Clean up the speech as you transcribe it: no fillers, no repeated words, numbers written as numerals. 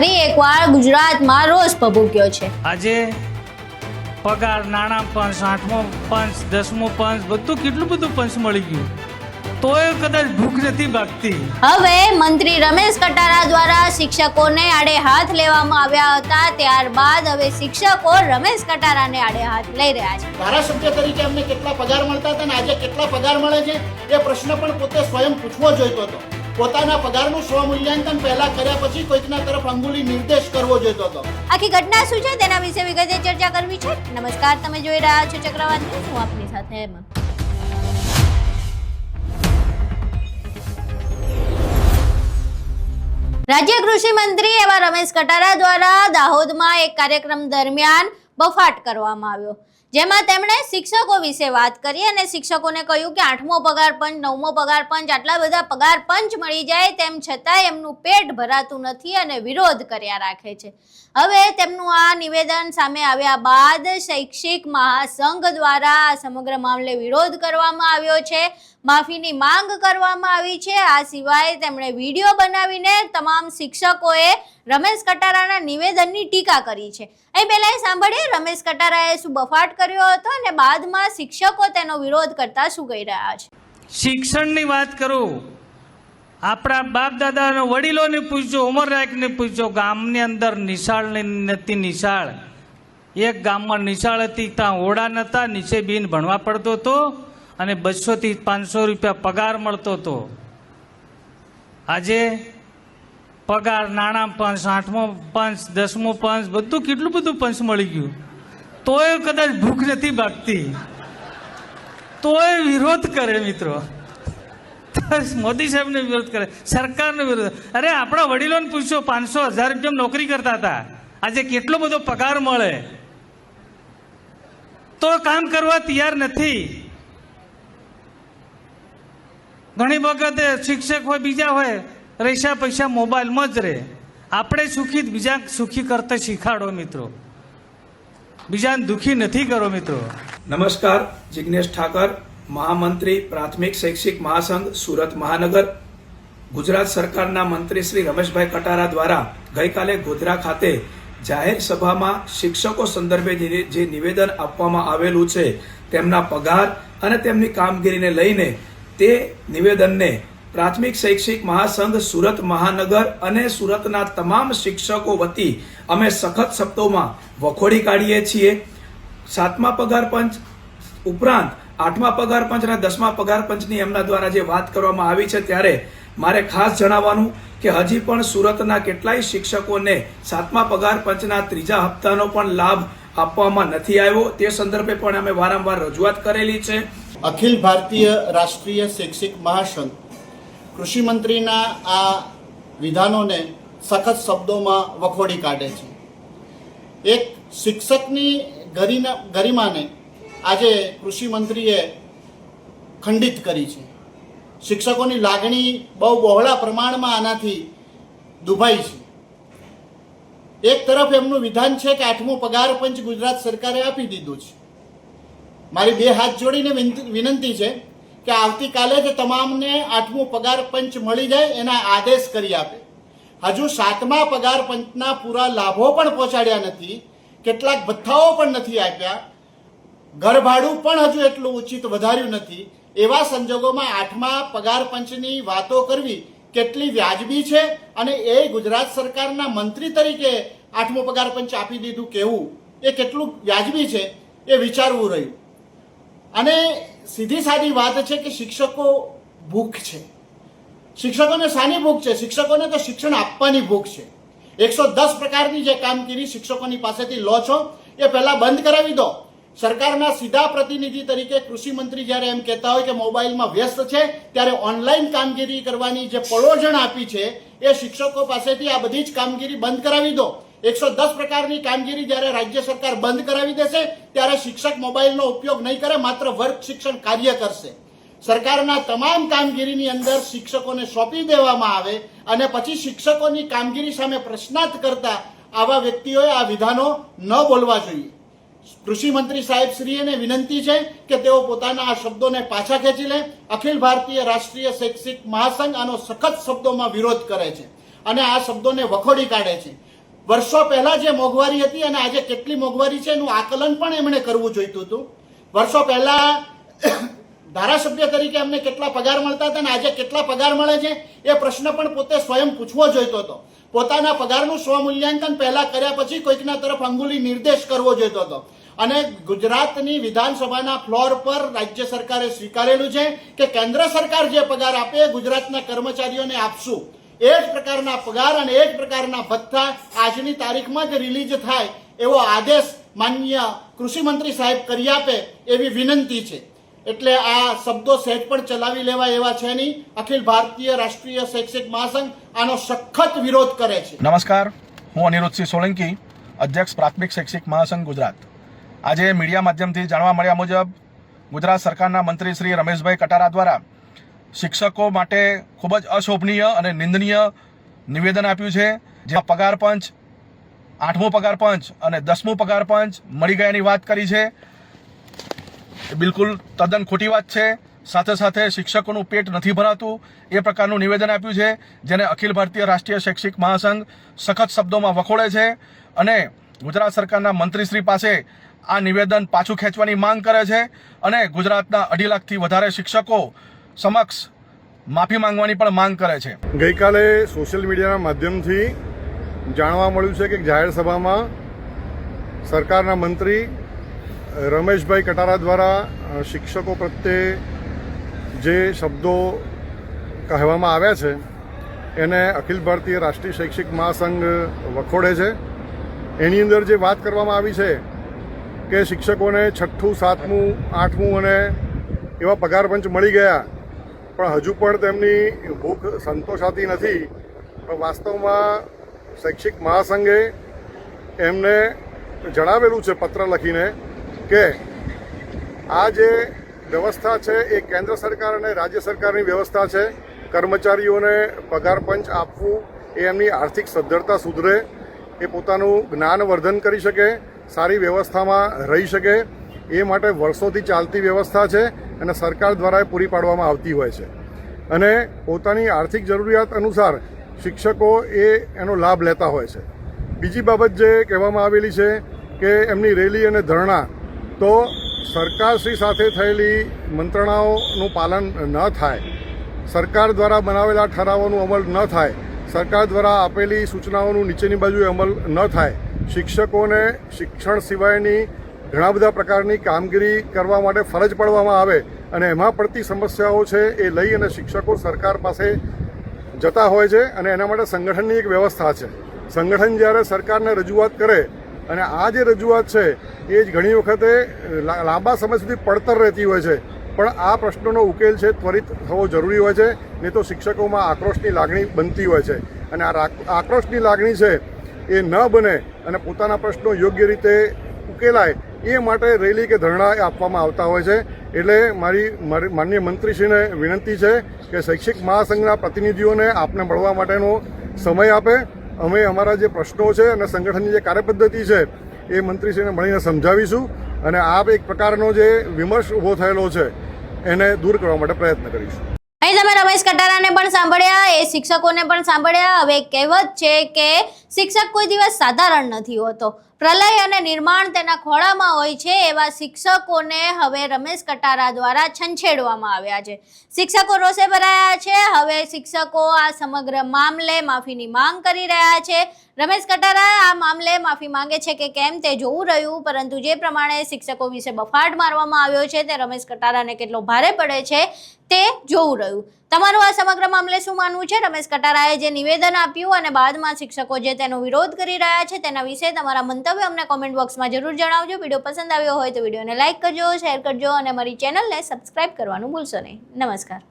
ફરી એકવાર ગુજરાતમાં રોષ ભભૂક્યો છે। આજે પગાર, નાણાં પંચ, 8મો પંચ, 10મો પંચ, બધું કેટલું બધું પંચ મળી ગયું, તોય કદાચ ભૂખ નથી ભાગતી। હવે મંત્રી રમેશ કટારા દ્વારા શિક્ષકોને આડે હાથ લેવામાં આવ્યા હતા, ત્યારબાદ હવે શિક્ષકો રમેશ કટારાને આડે હાથ લઈ રહ્યા છે। ધારાસભ્ય તરીકે અમને કેટલા પગાર મળતા હતા અને આજે કેટલા પગાર મળે છે એ પ્રશ્ન પણ પોતે સ્વયં પૂછવો જોઈતો હતો। પોતાના પગારનું સ્વમૂલ્યાંકન પહેલા કર્યા પછી કોઈકના તરફ અંગુલી નિર્દેશ કરવો જોઈતો હતો। આખી ઘટના શું છે તેના વિશે વિગતે ચર્ચા કરવી છે। નમસ્કાર, તમે જોઈ રહ્યા છો ચક્રવાત ન્યૂઝ, હું આપની સાથે હેમંત। રાજ્ય કૃષિ મંત્રી એવા રમેશ કટારા દ્વારા દાહોદમાં એક કાર્યક્રમ દરમિયાન બફાટ કરવામાં આવ્યો, જેમાં તેમણે શિક્ષકો વિશે વાત કરી અને શિક્ષકોને કહ્યું કે 8મો પગાર પંચ, 9મો પગાર પંચ, આટલા બધા પગાર પંચ મળી જાય તેમ છતાંય એમનું પેટ ભરાતું નથી અને વિરોધ કર્યા રાખે છે। હવે તેમનું આ નિવેદન સામે આવ્યા બાદ શૈક્ષિક મહાસંઘ દ્વારા આ સમગ્ર મામલે વિરોધ કરવામાં આવ્યો છે, માફીની માંગ કરવામાં આવી છે। આ સિવાય તેમણે વિડીયો બનાવીને તમામ શિક્ષકોએ રમેશ કટારાના નિવેદનની ટીકા કરી છે। અહીં પહેલા સાંભળીએ રમેશ કટારાએ શું બફાટ કર્યો હતો અને બાદમાં શિક્ષકો તેનો વિરોધ કરતા શું કહી રહ્યા છે। શિક્ષણની વાત કરું, આપણા બાપ દાદાના વડીલોને પૂછજો, ઉંમરલાયકને પૂછજો, ગામની અંદર નિશાળ નથી। નિશાળ એક ગામમાં નિશાળ હતી, ત્યાં ઓરડા નહોતા, નીચે બીન ભણવા પડતો હતો અને 200 થી 500 રૂપિયા પગાર મળતો હતો। આજે પગાર, નાણાં પંચ, 8મો પંચ, 10મો પંચ, બધું કેટલું બધું પંચ મળી ગયું, તોય કદાચ ભૂખ નથી ભાગતી, તોય વિરોધ કરે મિત્રો। મોદી સાહેબને વિરોધ કરે, સરકારનો વિરોધ। અરે આપણા વડીલોને પૂછો, 500-1000 રૂપિયા નોકરી કરતા હતા, આજે કેટલો બધો પગાર મળે, તો કામ કરવા તૈયાર નથી। ઘણી વખતે શિક્ષક હોય, બીજા હોય, પૈસા પૈસા મોબાઈલમાં જ રહે। આપણે સુખી, બીજા સુખી કરતા શીખાડો મિત્રો, બીજાને દુઃખી નથી કરો મિત્રો। નમસ્કાર, જિગ્નેશ ઠાકર, મહામંત્રી પ્રાથમિક શૈક્ષિક મહાસંઘ સુરત મહાનગર। ગુજરાત સરકારના મંત્રી શ્રી રમેશભાઈ કટારા દ્વારા ગઈકાલે ગોધરા ખાતે જાહેર સભામાં શિક્ષકો સંદર્ભે જે નિવેદન આપવામાં આવેલું છે, તેમના પગાર અને તેમની કામગીરીને લઈને તે નિવેદનને પ્રાથમિક શૈક્ષિક મહાસંઘ સુરત મહાનગર અને સુરતના તમામ શિક્ષકો વતી અમે સખત શબ્દોમાં વખોડી કાઢીએ છીએ। 7મા પગાર પંચ ઉપરાંત 8મા પગાર પંચ અને 10મા પગાર પંચની એમના દ્વારા જે વાત કરવામાં આવી છે, ત્યારે મારે ખાસ જણાવવાનું કે હજી પણ સુરતના કેટલાય શિક્ષકોને 7મા પગાર પંચના 3જા હપ્તાનો પણ લાભ આપવામાં નથી આવ્યો। તે સંદર્ભે પણ અમે વારંવાર રજૂઆત કરેલી છે। અખિલ ભારતીય રાષ્ટ્રીય શૈક્ષિક મહાસંઘ કૃષિ મંત્રીના આ વિધાનોને સખત શબ્દોમાં વખોડી કાઢે છે। એક શિક્ષકની ગરિમાને આજે કૃષિ મંત્રીએ ખંડિત કરી છે। શિક્ષકોની લાગણી બહુ બહોળા પ્રમાણમાં આનાથી દુભાઈ છે। એક તરફ એમનું વિધાન છે કે 8મો પગાર પંચ ગુજરાત સરકારે આપી દીધું છે। મારી 2 હાથ જોડીને વિનંતી છે કે આવતીકાલે જ તમામને 8મો પગાર પંચ મળી જાય એના આદેશ કરી આપે। હજુ 7મા પગાર પંચના પૂરા લાભો પણ પહોંચાડ્યા નથી, કેટલાક ભથ્થાઓ પણ નથી આપ્યા, ઘર ભાડું પણ હજુ એટલું ઉચિત વધાર્યું નથી। એવા સંજોગોમાં 8મા પગાર પંચની વાતો કરવી કેટલી વ્યાજબી છે અને એ ગુજરાત સરકારના મંત્રી તરીકે 8મો પગાર પંચ આપી દીધું કહેવું એ કેટલું વ્યાજબી છે એ વિચારવું રહ્યું। અને સીધી સાદી વાત છે કે શિક્ષકો ભૂખ છે। શિક્ષકોને શાની ભૂખ છે? શિક્ષકોને તો શિક્ષણ આપવાની ભૂખ છે। 110 પ્રકારની જે કામગીરી શિક્ષકોની પાસેથી લો છો એ પહેલા બંધ કરાવી દો। સરકારના સીધા પ્રતિનિધિ તરીકે કૃષિ મંત્રી જ્યારે એમ કહેતા હોય કે મોબાઈલમાં વ્યસ્ત છે, ત્યારે ઓનલાઈન કામગીરી કરવાની જે પળોજણ આપી છે એ શિક્ષકો પાસેથી આ બધી જ કામગીરી બંધ કરાવી દો। 110 પ્રકારની કામગીરી જ્યારે રાજ્ય સરકાર બંધ કરાવી દેશે ત્યારે શિક્ષક મોબાઈલનો ઉપયોગ નહીં કરે, માત્ર વર્ગ શિક્ષણ કાર્ય કરશે। સરકારના તમામ કામગીરીની અંદર શિક્ષકોને સોંપી દેવામાં આવે અને પછી શિક્ષકોની કામગીરી સામે પ્રશ્નાર્થ કરતા આવા વ્યક્તિઓએ આ વિધાનો ન બોલવા જોઈએ। કૃષિ મંત્રી સાહેબ શ્રીને વિનંતી છે કે તેઓ પોતાના આ શબ્દોને પાછા ખેંચી લે। અખિલ ભારતીય રાષ્ટ્રીય શૈક્ષિક મહાસંઘ આનો સખત શબ્દોમાં વિરોધ કરે છે અને આ શબ્દોને વખોડી કાઢે છે। વર્ષો પહેલા જે મોંઘવારી હતી અને આજે કેટલી મોંઘવારી છે એનું આકલન પણ એમણે કરવું જોઈતું હતું. વર્ષો પહેલા ધારાસભ્ય તરીકે એમને કેટલા પગાર મળતા હતા અને આજે કેટલા પગાર મળે છે એ પ્રશ્ન પણ પોતે સ્વયં પૂછવો જોઈતો હતો. પોતાના પગારનું સ્વમૂલ્યાંકન પહેલા કર્યા પછી કોઈકના તરફ અંગુલી નિર્દેશ કરવો જોઈતો હતો. અને ગુજરાતની વિધાનસભાના ફ્લોર પર રાજ્ય સરકારે સ્વીકારેલું છે કે કેન્દ્ર સરકાર જે પગાર આપે ગુજરાતના કર્મચારીઓને આપશું. એ જ પ્રકારના પગાર અને એ જ પ્રકારના ભથ્થા આજની તારીખમાં જ રિલીઝ થાય એવો આદેશ માનનીય કૃષિ મંત્રી સાહેબ કરી આપે એવી વિનંતી છે. એટલે આ શબ્દો સહેજ પણ ચલાવી લેવા એવા છે નહીં. અખિલ ભારતીય રાષ્ટ્રીય શૈક્ષિક મહાસંઘ આનો સખત વિરોધ કરે છે. નમસ્કાર, હું અનિરુદ્ધસિંહ સોલંકી, અધ્યક્ષ પ્રાથમિક શૈક્ષિક મહાસંઘ ગુજરાત. આજે મીડિયા માધ્યમથી જાણવા મળ્યા મુજબ ગુજરાત સરકારના મંત્રી શ્રી રમેશભાઈ કટારા દ્વારા શિક્ષકો માટે ખૂબ જ અશોભનીય અને નિંદનીય નિવેદન આપ્યું છે. જેમાં પગાર પંચ, 8મો પગાર પંચ અને 10મું પગાર પંચ મળી ગયાની વાત કરી છે. એ બિલકુલ તદ્દન ખોટી વાત છે. સાથે સાથે શિક્ષકોનું પેટ નથી ભરાતું એ પ્રકારનું નિવેદન આપ્યું છે, જેને અખિલ ભારતીય રાષ્ટ્રીય શૈક્ષિક મહાસંઘ સખત શબ્દોમાં વખોડે છે અને ગુજરાત સરકારના મંત્રીશ્રી પાસે આ નિવેદન પાછું ખેંચવાની માંગ કરે છે અને ગુજરાતના 2.5 લાખથી વધારે શિક્ષકો સમક્ષ માફી માંગવાની પણ માંગ કરે છે. ગઈકાલે સોશિયલ મીડિયાના માધ્યમથી જાણવા મળ્યું છે કે જાહેર સભામાં સરકારના મંત્રી રમેશભાઈ કટારા દ્વારા શિક્ષકો પ્રત્યે જે શબ્દો કહેવામાં આવ્યા છે એને અખિલ ભારતીય રાષ્ટ્રીય શૈક્ષિક મહાસંઘ વખોડે છે. એની અંદર જે વાત કરવામાં આવી છે કે શિક્ષકોને 6ઠું, 7મું, 8મું અને એવા પગાર પંચ મળી ગયા પણ હજુ પણ તેમની ભૂખ સંતોષાતી નથી. પણ વાસ્તવમાં શૈક્ષિક મહાસંઘે એમને જણાવેલું છે પત્ર લખીને કે આ જે વ્યવસ્થા છે એ કેન્દ્ર સરકાર અને રાજ્ય સરકારની વ્યવસ્થા છે. કર્મચારીઓને પગાર પંચ આપવું એ એમની આર્થિક સદ્ધરતા સુધરે, એ પોતાનું જ્ઞાનવર્ધન કરી શકે, સારી વ્યવસ્થામાં રહી શકે એ માટે વર્ષોથી ચાલતી વ્યવસ્થા છે અને સરકાર દ્વારા એ પૂરી પાડવામાં આવતી હોય છે. અને પોતાની આર્થિક જરૂરિયાત અનુસાર શિક્ષકો એનો લાભ લેતા હોય છે. બીજી બાબત જે કહેવામાં આવેલી છે કે એમની રેલી અને ધરણા, તો સરકારશ્રી સાથે થયેલી મંત્રણાઓનું પાલન ન થાય, સરકાર દ્વારા બનાવેલા ઠરાવોનું અમલ ન થાય, સરકાર દ્વારા આપેલી સૂચનાઓનું નીચેની બાજુએ અમલ ન થાય, શિક્ષકોને શિક્ષણ સિવાયની ઘણા બધા પ્રકારની કામગીરી કરવા માટે ફરજ પાડવામાં આવે અને એમાં પડતી સમસ્યાઓ છે એ લઈ અને શિક્ષકો સરકાર પાસે જતા હોય છે અને એના માટે સંગઠનની એક વ્યવસ્થા છે. સંગઠન જ્યારે સરકારને રજૂઆત કરે અને આ જે રજૂઆત છે એ જ ઘણી વખતે લાંબા સમય સુધી પડતર રહેતી હોય છે, પણ આ પ્રશ્નોનો ઉકેલ છે ત્વરિત થવો જરૂરી હોય છે, નહીં તો શિક્ષકોમાં આક્રોશની લાગણી બનતી હોય છે. અને આ આક્રોશની લાગણી છે એ ન બને અને પોતાના પ્રશ્નો યોગ્ય રીતે ઉકેલાય એ માટે રેલી કે ધરણા આપવામાં આવતા હોય છે. એટલે મારી માનનીય મંત્રીશ્રીને વિનંતી છે કે શૈક્ષિક મહાસંઘના પ્રતિનિધિઓને આપને મળવા માટેનો સમય આપે. અમે અમારા જે પ્રશ્નો છે અને સંગઠનની જે કાર્યપદ્ધતિ છે એ મંત્રીશ્રીને મળીને સમજાવીશું અને આ એક પ્રકારનો જે વિમર્શ ઊભો થયેલો છે એને દૂર કરવા માટે પ્રયત્ન કરીશું. અહીં તમે રમેશ કટારાને પણ સાંભળ્યા, એ શિક્ષકોને પણ સાંભળ્યા. હવે કહેવત છે કે શિક્ષક કોઈ દિવસ સાધારણ નથી હોતો, પ્રલય અને નિર્માણ તેના ખોળામાં હોય છે. એવા શિક્ષકોને હવે રમેશ કટારા દ્વારા છંછેડવામાં આવ્યા છે. શિક્ષકો રોષે ભરાયા છે. હવે શિક્ષકો આ સમગ્ર મામલે માફીની માંગ કરી રહ્યા છે. રમેશ કટારા આ મામલે માફી માંગે છે કે કેમ તે જોવું રહ્યું, પરંતુ જે પ્રમાણે શિક્ષકો વિશે બફાટ મારવામાં આવ્યો છે તે રમેશ કટારાને કેટલો ભારે પડે છે તે જોવું રહ્યું. તમારું આ સમગ્ર મામલે શું માનવું છે? રમેશ કટારાએ જે નિવેદન આપ્યું અને બાદમાં શિક્ષકો જે તેનો વિરોધ કરી રહ્યા છે તેના વિશે તમારા મંતવ્ય અમને કોમેન્ટ બોક્સમાં જરૂર જણાવજો. વિડીયો પસંદ આવ્યો હોય તો વિડીયોને લાઇક કરજો, શેર કરજો અને અમારી ચેનલને સબસ્ક્રાઇબ કરવાનું ભૂલશો નહીં. નમસ્કાર.